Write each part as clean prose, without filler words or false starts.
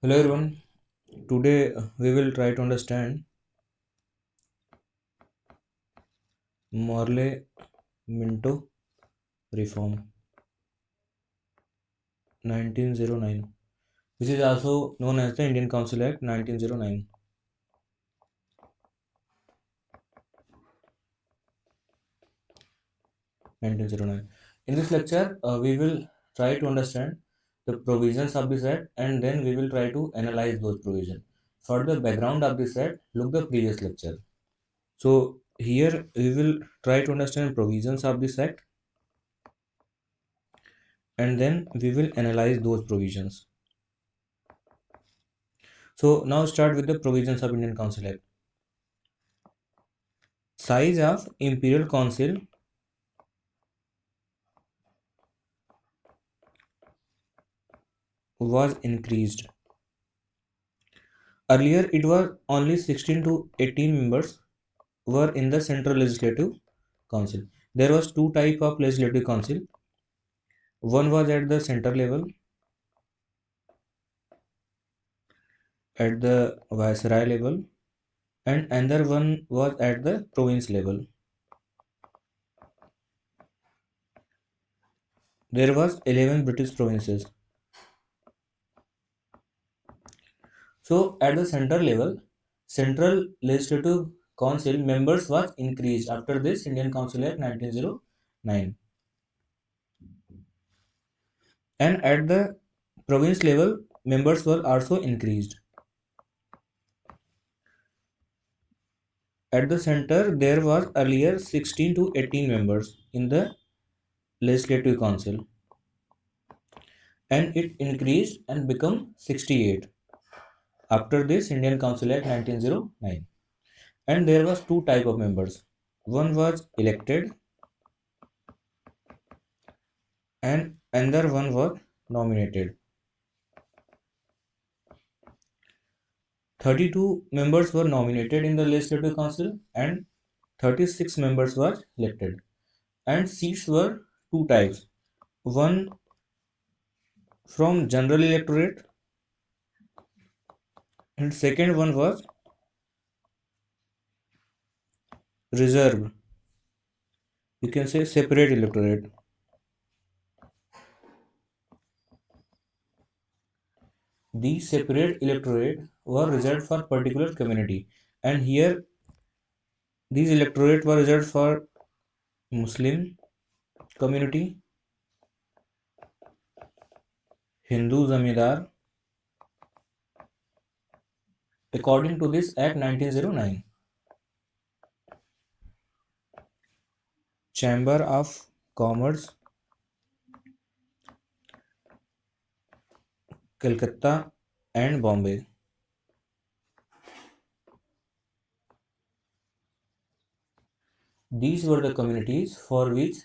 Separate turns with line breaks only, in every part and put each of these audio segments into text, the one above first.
Hello everyone. Today we will try to understand Morley Minto Reform 1909, which is also known as the Indian Council Act 1909. In this lecture, we will try to understand the provisions of this act and then we will try to analyze those provisions. For the background of this act, look the previous lecture. So here we will try to understand provisions of this act and then we will analyze those provisions. So now start with the provisions of Indian Council Act. Size of Imperial Council was increased. Earlier it was only 16 to 18 members were in the Central Legislative Council. There was two type of Legislative Council. One was at the center level, at the Viceroy level, and another one was at the province level. There was 11 British provinces. So at the central level, Central Legislative Council members was increased after this Indian Council Act 1909. And at the province level, members were also increased. At the center, there was earlier 16 to 18 members in the Legislative Council, and it increased and become 68 after this Indian Council Act 1909. And there was two type of members. One was elected and another one was nominated. 32 members were nominated in the Legislative Council and 36 members were elected. And seats were two types. One from general electorate and second one was reserve. You can say separate electorate. These separate electorate were reserved for particular community, and here these electorate were reserved for Muslim community, Hindu zamindar, according to this Act 1909. Chamber of Commerce, Calcutta and Bombay. These were the communities for which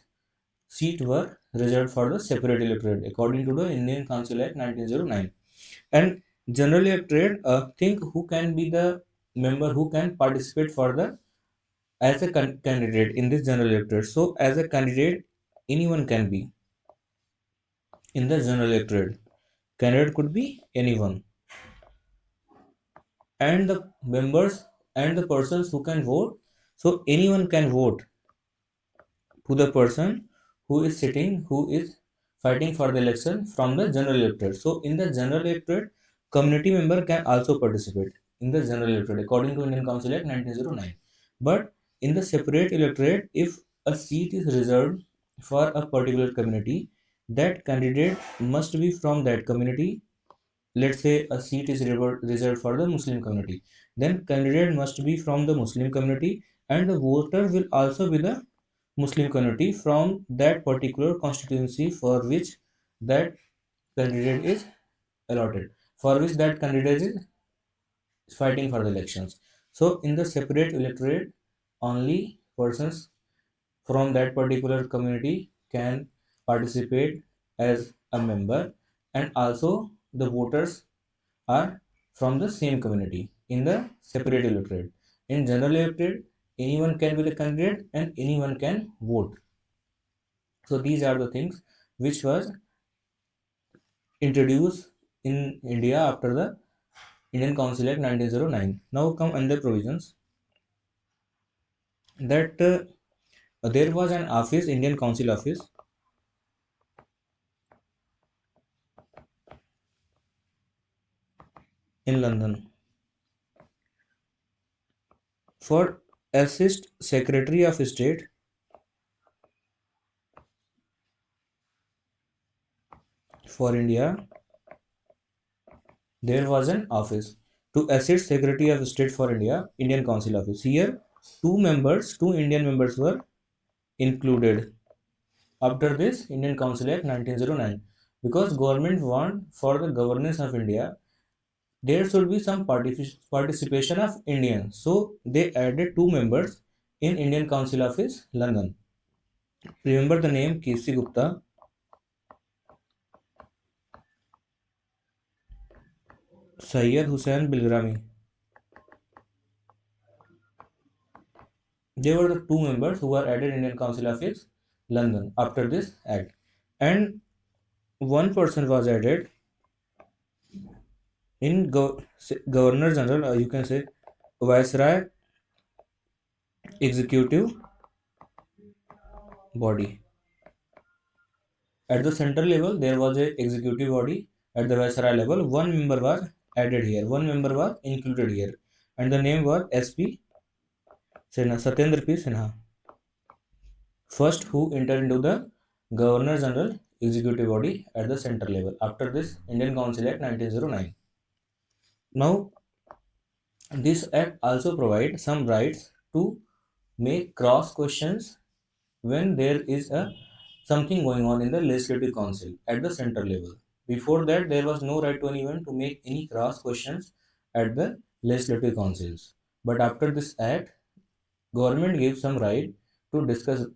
seats were reserved for the separate electorate according to the Indian Council Act 1909. And general electorate think who can be the member who can participate for the as a candidate in this general electorate. So as a candidate, anyone can be in the general electorate. Candidate could be anyone, and the members and the persons who can vote. So anyone can vote to the person who is sitting, who is fighting for the election from the general electorate. So in the general electorate, community member can also participate in the general electorate according to Indian Council Act 1909. But in the separate electorate, if a seat is reserved for a particular community, that candidate must be from that community. Let's say a seat is reserved for the Muslim community, then candidate must be from the Muslim community, and the voter will also be the Muslim community from that particular constituency for which that candidate is allotted, for which that candidate is fighting for the elections. So in the separate electorate, only persons from that particular community can participate as a member, and also the voters are from the same community in the separate electorate. In general electorate, anyone can be the candidate and anyone can vote. So these are the things which was introduced in India after the Indian Council Act 1909. Now come under provisions that there was an office, Indian Council Office, in London for assist Secretary of State for India. There was an office to assist Secretary of State for India, Indian Council Office. Here, two Indian members were included. After this, Indian Council Act 1909, because government want for the governance of India, there should be some participation of Indians. So they added two members in Indian Council Office, London. Remember the name K.C. Gupta, Syed Hussain Bilgrami. They were the two members who were added in Indian Council Office, London after this act. And one person was added in Governor General, you can say Viceroy Executive Body. At the central level, there was a executive body. At the Viceroy level, one member was added here. One member was included here, and the name was S.P. Sinha, Satyendra P. Sinha. First, who entered into the Governor General Executive Body at the central level. After this, Indian Council Act 1909. Now, this act also provides some rights to make cross questions when there is a something going on in the legislative council at the central level. Before that, there was no right to anyone to make any cross questions at the legislative councils. But after this act, government gives some right to discuss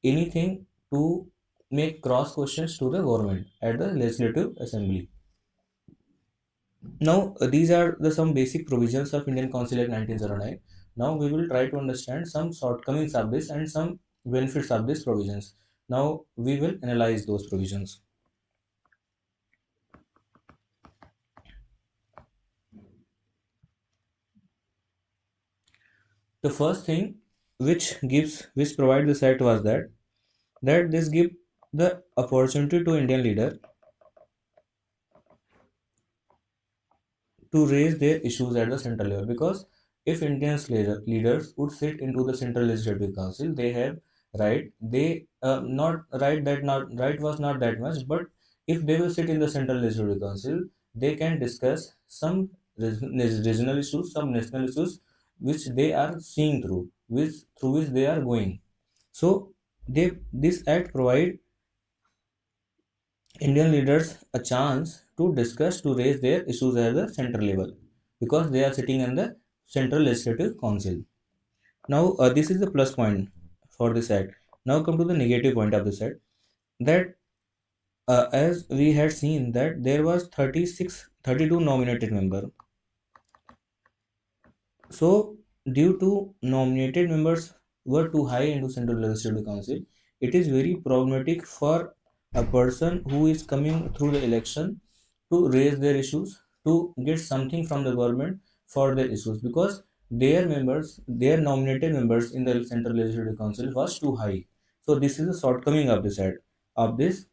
anything, to make cross questions to the government at the legislative assembly. Now, these are the some basic provisions of Indian Council Act 1909. Now, we will try to understand some shortcomings of this and some benefits of these provisions. Now, we will analyze those provisions. The first thing which provide this act was that this give the opportunity to Indian leader to raise their issues at the central level, because if leaders would sit into the central legislative council, they have right, they not right, that not right was not that much, but if they will sit in the central legislative council, they can discuss some regional issues, some national issues which they are seeing through which they are going. So they this act provide Indian leaders a chance to discuss, to raise their issues at the central level, because they are sitting in the central legislative council. Now, this is the plus point for this act. Now, come to the negative point of this act, that as we had seen that there was 32 nominated member. So, due to nominated members were too high into Central Legislative Council, it is very problematic for a person who is coming through the election to raise their issues, to get something from the government for their issues, because their nominated members in the Central Legislative Council was too high. So this is a shortcoming of this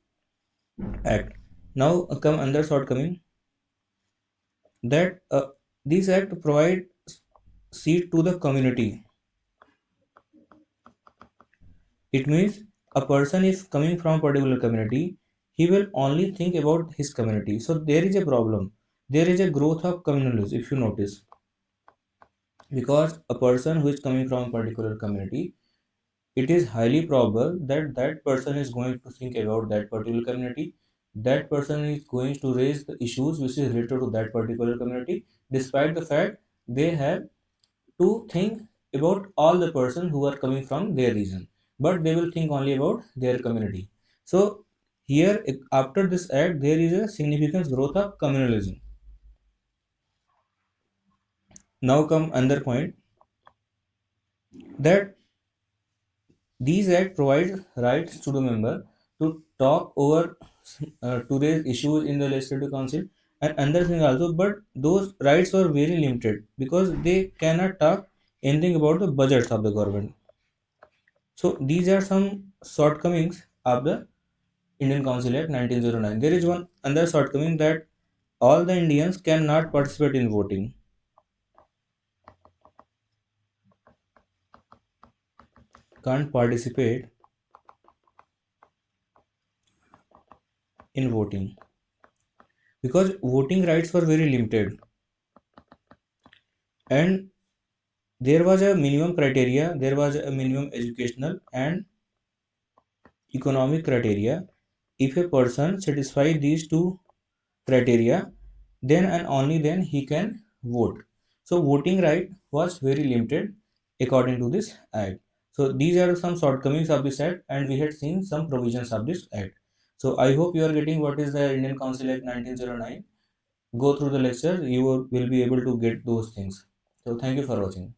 act. Now come under shortcoming, that this act provide seat to the community. It means a person if coming from a particular community, he will only think about his community. So there is a problem. There is a growth of communalism, if you notice, because a person who is coming from a particular community, it is highly probable that that person is going to think about that particular community. That person is going to raise the issues which is related to that particular community, despite the fact they have to think about all the persons who are coming from their region, but they will think only about their community. So here, after this act, there is a significant growth of communalism. Now come another point, that these act provide rights to the member to talk over to raise issues in the legislative council, and another thing also, but those rights were very limited because they cannot talk anything about the budgets of the government. So these are some shortcomings of the Indian Council Act 1909. There is one another shortcoming that all the Indians cannot participate in voting. Can't participate in voting because voting rights were very limited, and there was a minimum criteria, there was a minimum educational and economic criteria. If a person satisfies these two criteria, then and only then he can vote. So voting right was very limited according to this act. So these are some shortcomings of this act, and we had seen some provisions of this act. So I hope you are getting what is the Indian Council Act 1909. Go through the lecture, you will be able to get those things. So thank you for watching.